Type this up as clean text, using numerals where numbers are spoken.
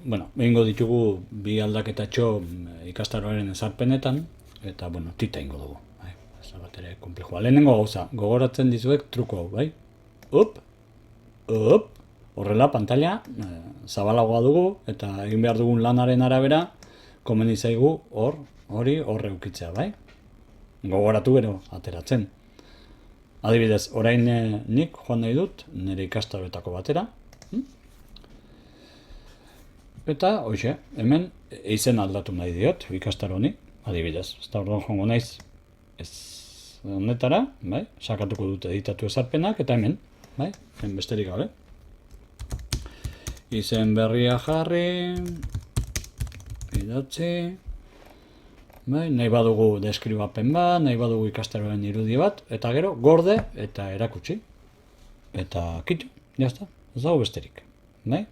Bueno, egingo ditugu bi aldaketatxo ikastaroaren ezarpenetan, eta, bueno, tita ingo dugu. Bai? Ez da bat ere komplejua. Lehenengo gauza, gogoratzen dizuek truko hau, bai? Up, up, horrela pantalla zabalagoa dugu, eta egin behar dugun lanaren arabera, komeni zaigu hori eukitzea, bai? Gogoratu gero ateratzen. Adibidez, orain nik joan nahi dut, nire ikastaroetako batera, eta, hoxe, hemen izen aldatu nahi diot ikastaro honi, adibidez. Ez da orduan joango naiz ez honetara, bai? Sakatuko dut editatu ezarpenak, eta hemen, bai? Hemen besterik gabe. Izen berria jarri, idatzi, bai? Nahi badugu deskribapen bat, nahi badugu ikastaroen irudi bat, eta gero gorde eta erakutsi. Eta kitu, jazta, ez dago besterik, bai?